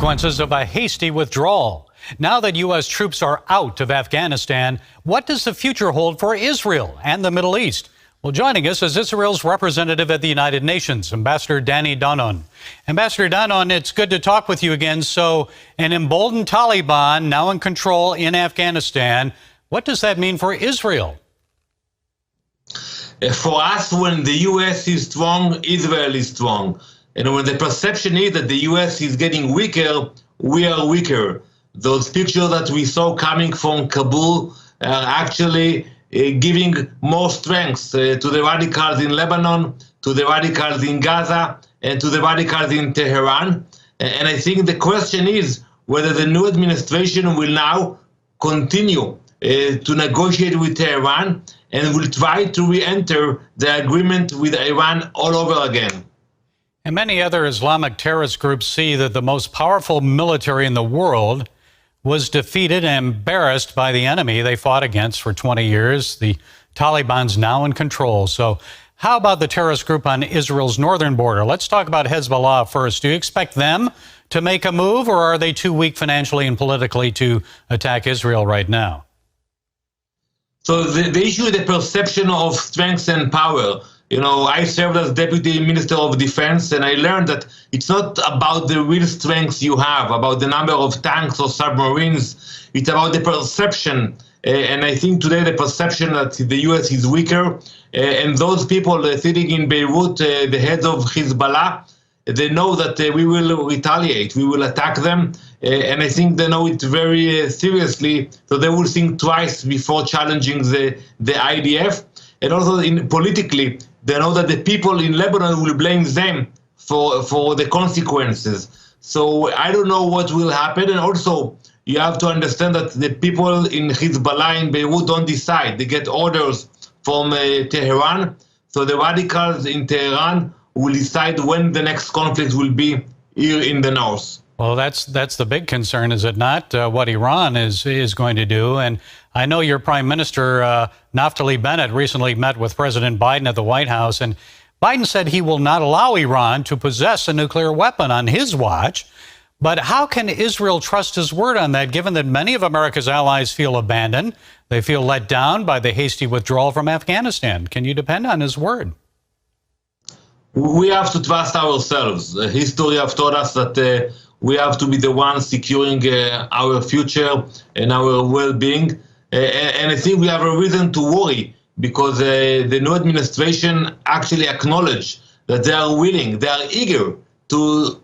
consequences of a hasty withdrawal. Now that U.S. troops are out of Afghanistan, what does the future hold for Israel and the Middle East? Well, joining us is Israel's representative at the United Nations, Ambassador Danny Danon. Ambassador Danon, it's good to talk with you again. So, an emboldened Taliban now in control in Afghanistan. What does that mean for Israel? For us, when the U.S. is strong, Israel is strong. And when the perception is that the U.S. is getting weaker, we are weaker. Those pictures that we saw coming from Kabul are actually giving more strength to the radicals in Lebanon, to the radicals in Gaza, and to the radicals in Tehran. And I think the question is whether the new administration will now continue to negotiate with Tehran and will try to re-enter the agreement with Iran all over again. And many other Islamic terrorist groups see that the most powerful military in the world was defeated and embarrassed by the enemy they fought against for 20 years. The Taliban's now in control. So how about the terrorist group on Israel's northern border? Let's talk about Hezbollah first. Do you expect them to make a move, or are they too weak financially and politically to attack Israel right now? So the issue is the perception of strength and power. You know, I served as Deputy Minister of Defense, and I learned that it's not about the real strength you have, about the number of tanks or submarines. It's about the perception. And I think today the perception that the U.S. is weaker, and those people sitting in Beirut, the heads of Hezbollah, they know that we will retaliate, we will attack them, and I think they know it very seriously, so they will think twice before challenging the IDF. And also politically, they know that the people in Lebanon will blame them for the consequences. So I don't know what will happen. And also, you have to understand that the people in Hezbollah in Beirut don't decide. They get orders from Tehran. So the radicals in Tehran will decide when the next conflict will be here in the north. Well, that's the big concern, is it not? What Iran is going to do. And I know your Prime Minister, Naftali Bennett, recently met with President Biden at the White House, and Biden said he will not allow Iran to possess a nuclear weapon on his watch. But how can Israel trust his word on that, given that many of America's allies feel abandoned? They feel let down by the hasty withdrawal from Afghanistan. Can you depend on his word? We have to trust ourselves. History has taught us that we have to be the ones securing our future and our well-being. And I think we have a reason to worry, because the new administration actually acknowledged that they are willing, they are eager to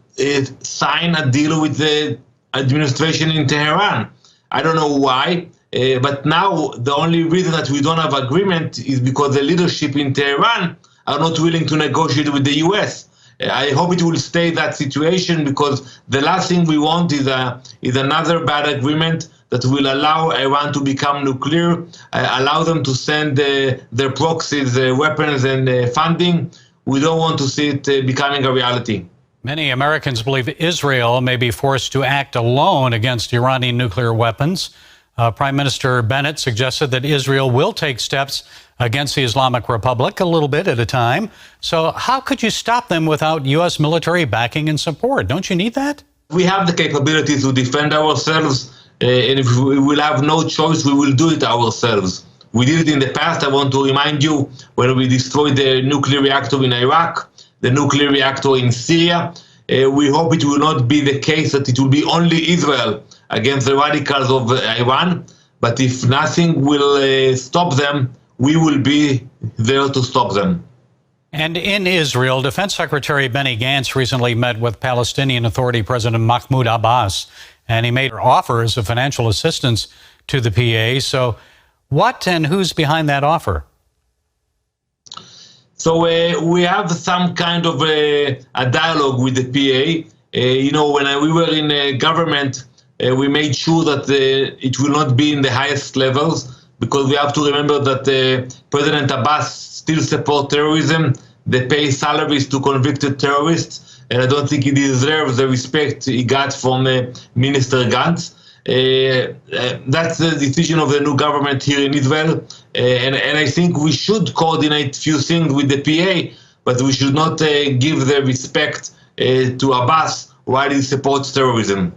sign a deal with the administration in Tehran. I don't know why, but now the only reason that we don't have agreement is because the leadership in Tehran are not willing to negotiate with the U.S. I hope it will stay that situation, because the last thing we want is another bad agreement that will allow Iran to become nuclear, allow them to send their proxies weapons and funding. We don't want to see it becoming a reality. Many Americans believe Israel may be forced to act alone against Iranian nuclear weapons. Prime Minister Bennett suggested that Israel will take steps against the Islamic Republic a little bit at a time. So how could you stop them without U.S. military backing and support? Don't you need that? We have the capability to defend ourselves, and if we will have no choice, we will do it ourselves. We did it in the past. I want to remind you, when we destroyed the nuclear reactor in Iraq, the nuclear reactor in Syria. We hope it will not be the case that it will be only Israel against the radicals of Iran. But if nothing will stop them, we will be there to stop them. And in Israel, Defense Secretary Benny Gantz recently met with Palestinian Authority President Mahmoud Abbas, and he made offers of financial assistance to the PA. So what and who's behind that offer? So we have some kind of a dialogue with the PA. You know, when we were in government, we made sure that it will not be in the highest levels, because we have to remember that President Abbas still supports terrorism. They pay salaries to convicted terrorists, and I don't think he deserves the respect he got from Minister Gantz. That's the decision of the new government here in Israel, and I think we should coordinate few things with the PA, but we should not give the respect to Abbas while he supports terrorism.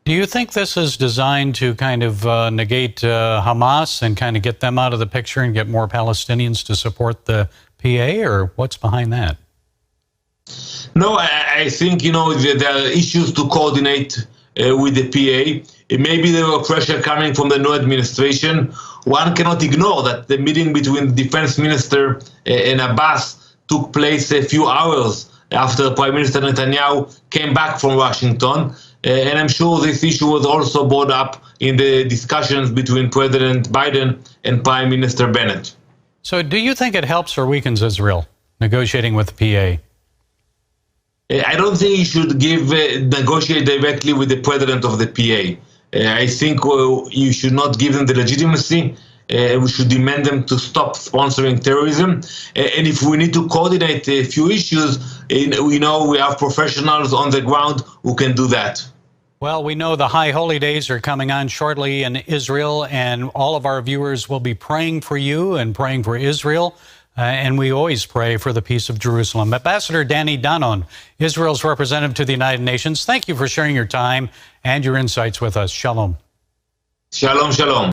Do you think this is designed to kind of negate Hamas and kind of get them out of the picture and get more Palestinians to support the PA, or what's behind that? No, I think, there are issues to coordinate with the PA. Maybe there were pressure coming from the new administration. One cannot ignore that the meeting between the defense minister and Abbas took place a few hours after Prime Minister Netanyahu came back from Washington. And I'm sure this issue was also brought up in the discussions between President Biden and Prime Minister Bennett. So do you think it helps or weakens Israel negotiating with the PA? I don't think you should negotiate directly with the president of the PA. I think you should not give them the legitimacy. We should demand them to stop sponsoring terrorism. And if we need to coordinate a few issues, we know we have professionals on the ground who can do that. Well, we know the high holy days are coming on shortly in Israel, and all of our viewers will be praying for you and praying for Israel. And we always pray for the peace of Jerusalem. Ambassador Danny Danon, Israel's representative to the United Nations, thank you for sharing your time and your insights with us. Shalom. Shalom, shalom.